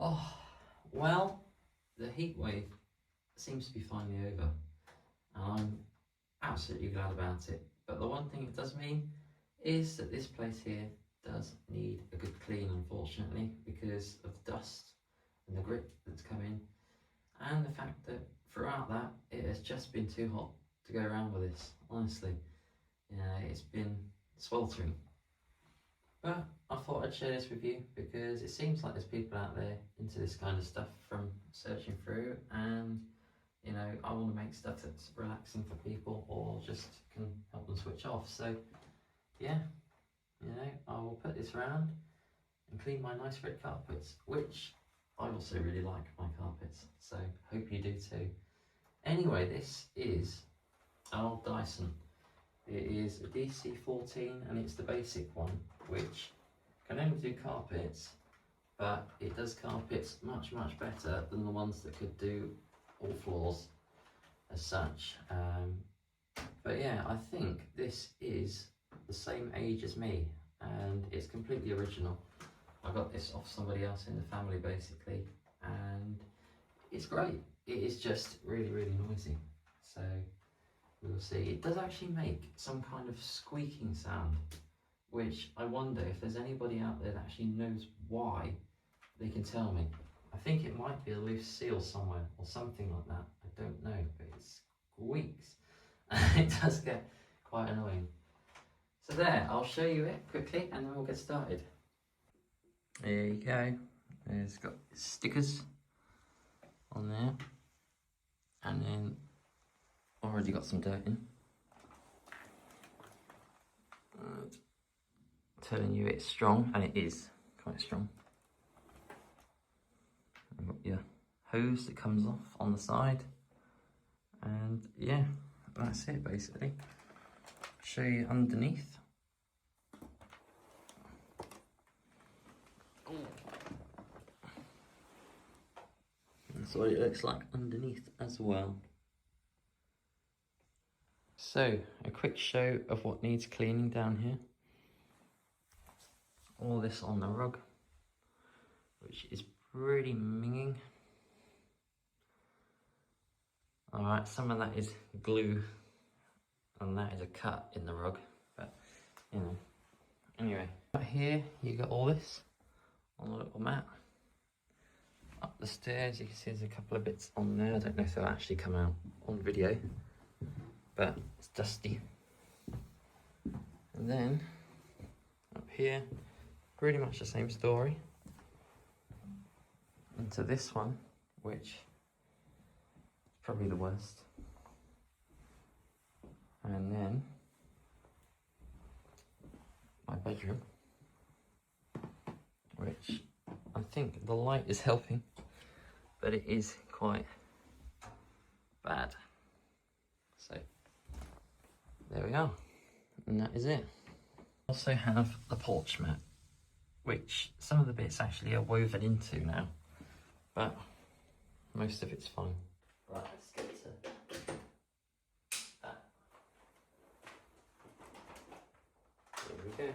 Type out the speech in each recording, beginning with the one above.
Oh, well, the heat wave seems to be finally over, and I'm absolutely glad about it. But the one thing it does mean is that this place here does need a good clean, unfortunately, because of the dust and the grit that's come in, and the fact that throughout that it has just been too hot to go around with this. Honestly, it's been sweltering. But I thought I'd share this with you because it seems like there's people out there into this kind of stuff from searching through, and I want to make stuff that's relaxing for people or just can help them switch off. So yeah, I will put this around and clean my nice red carpets, which I also really like my carpets, so hope you do too. Anyway, this is an old Dyson. It is a DC14 and it's the basic one, which can only do carpets, but it does carpets much better than the ones that could do all floors as such. But yeah, I think this is the same age as me and it's completely original. I got this off somebody else in the family basically, and it's great. It is just really noisy, so we'll see. It does actually make some kind of squeaking sound, which I wonder if there's anybody out there that actually knows why. They can tell me. I think it might be a loose seal somewhere or something like that. I don't know, but it squeaks and it does get quite annoying. So there, I'll show you it quickly and then we'll get started. There you go. It's got stickers on there, and then already got some dirt in. Right. Telling you it's strong, and it is quite strong. You've got your hose that comes off on the side, and yeah, that's it basically. Show you underneath. That's what it looks like underneath as well. So, a quick show of what needs cleaning down here. All this on the rug, which is pretty minging. Alright, some of that is glue, and that is a cut in the rug, but Anyway, right here you got all this on a little mat. Up the stairs, you can see there's a couple of bits on there. I don't know if they'll actually come out on video, but it's dusty. And then up here, pretty much the same story. Into this one, which is probably the worst. And then my bedroom, which I think the light is helping, but it is quite bad. So there we are, and that is it. I also have the porch mat, which some of the bits actually are woven into now, but most of it's fine. Right, let's get to that. There we go.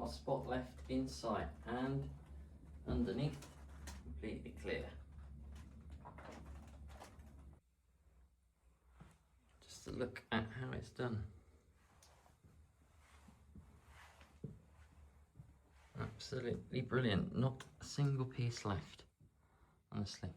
not a spot left inside, and underneath completely clear. Just a look at how it's done. Absolutely brilliant, not a single piece left, honestly.